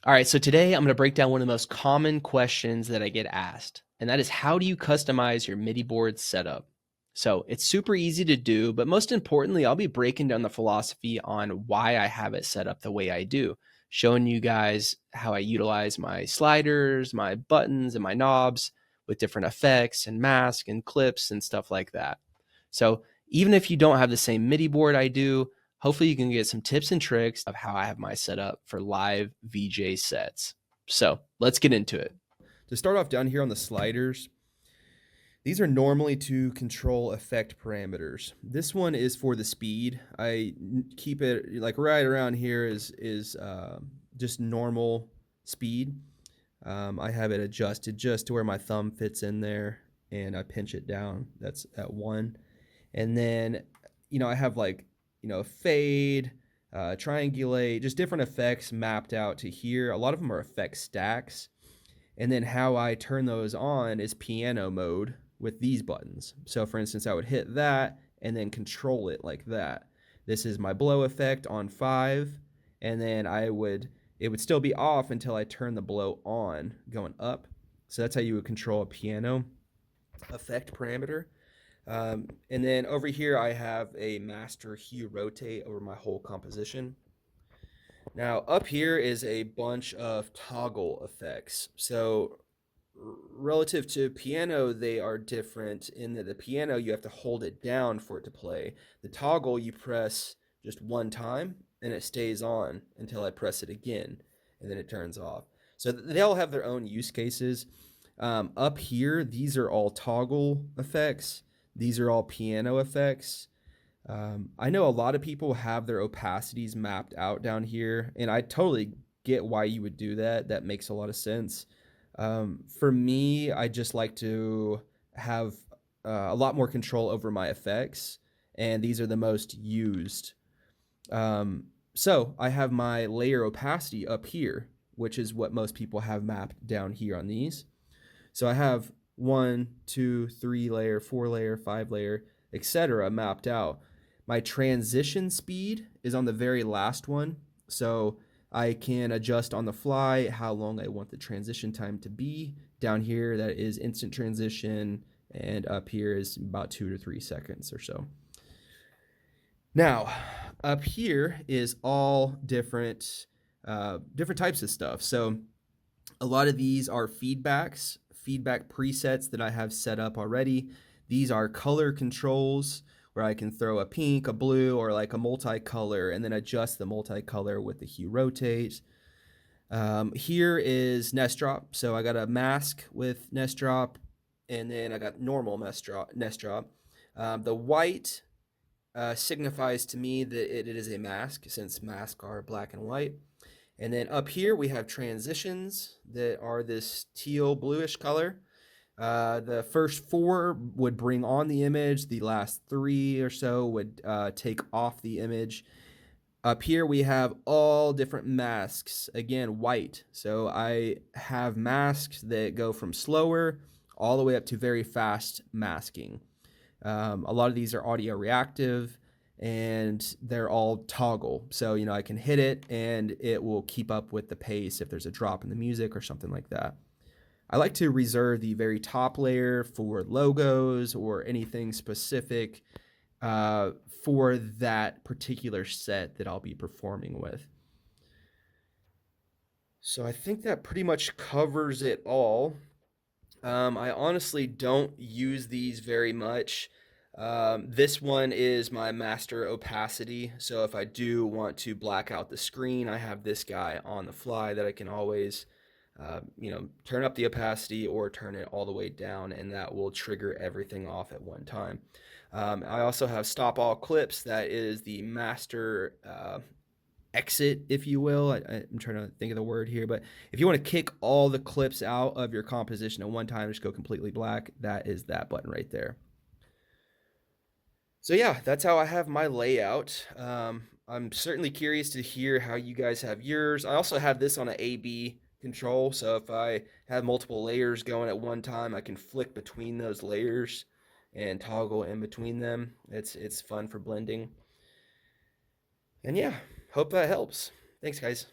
All right, so today I'm going to break down one of the most common questions that I get asked, and that is how do you customize your MIDI board setup? So it's super easy to do, but most importantly, I'll be breaking down the philosophy on why I have it set up the way I do, showing you guys how I utilize my sliders, my buttons, and my knobs with different effects and masks and clips and stuff like that. So even if you don't have the same MIDI board I do, hopefully you can get some tips and tricks of how I have my setup for live VJ sets. So let's get into it. To start off down here on the sliders, these are normally to control effect parameters. This one is for the speed. I keep it like right around here is just normal speed. I have it adjusted just to where my thumb fits in there, and I pinch it down. That's at 1. And then, I have like, fade, triangulate, just different effects mapped out to here. A lot of them are effect stacks. And then how I turn those on is piano mode with these buttons. So for instance, I would hit that and then control it like that. This is my blow effect on 5, and then it would still be off until I turn the blow on going up. So that's how you would control a piano effect parameter. And then over here, I have a master hue rotate over my whole composition. Now, up here is a bunch of toggle effects. So, relative to piano, they are different in that the piano, you have to hold it down for it to play. The toggle, you press just one time and it stays on until I press it again, and then it turns off. So, they all have their own use cases. Up here, these are all toggle effects, these are all piano effects. I know a lot of people have their opacities mapped out down here, and I totally get why you would do that. That makes a lot of sense. For me, I just like to have a lot more control over my effects, and these are the most used. So I have my layer opacity up here, which is what most people have mapped down here on these. So I have 1, 2, 3 layer, 4 layer, 5 layer, etc. mapped out. My transition speed is on the very last one, so I can adjust on the fly how long I want the transition time to be. Down here, that is instant transition, and up here is about 2 to 3 seconds or so. Now, up here is all different types of stuff. So a lot of these are feedback presets that I have set up already. These are color controls where I can throw a pink, a blue, or like a multicolor, and then adjust the multicolor with the hue rotate. Here is nest drop. So I got a mask with nest drop, and then I got normal nest drop. The white signifies to me that it is a mask, since masks are black and white. And then up here we have transitions that are this teal bluish color. The first 4 would bring on the image. The last 3 or so would take off the image. Up here we have all different masks. Again, white. So I have masks that go from slower all the way up to very fast masking. A lot of these are audio reactive, and they're all toggle. So, I can hit it and it will keep up with the pace if there's a drop in the music or something like that. I like to reserve the very top layer for logos or anything specific for that particular set that I'll be performing with. So I think that pretty much covers it all. I honestly don't use these very much. This one is my master opacity. So if I do want to black out the screen, I have this guy on the fly that I can always, turn up the opacity or turn it all the way down, and that will trigger everything off at one time. I also have stop all clips. That is the master exit, if you will. I'm trying to think of the word here, but if you want to kick all the clips out of your composition at one time, just go completely black, that is that button right there. So yeah, that's how I have my layout. I'm certainly curious to hear how you guys have yours. I also have this on an A/B control, so if I have multiple layers going at one time, I can flick between those layers and toggle in between them. It's fun for blending. And yeah, hope that helps. Thanks, guys.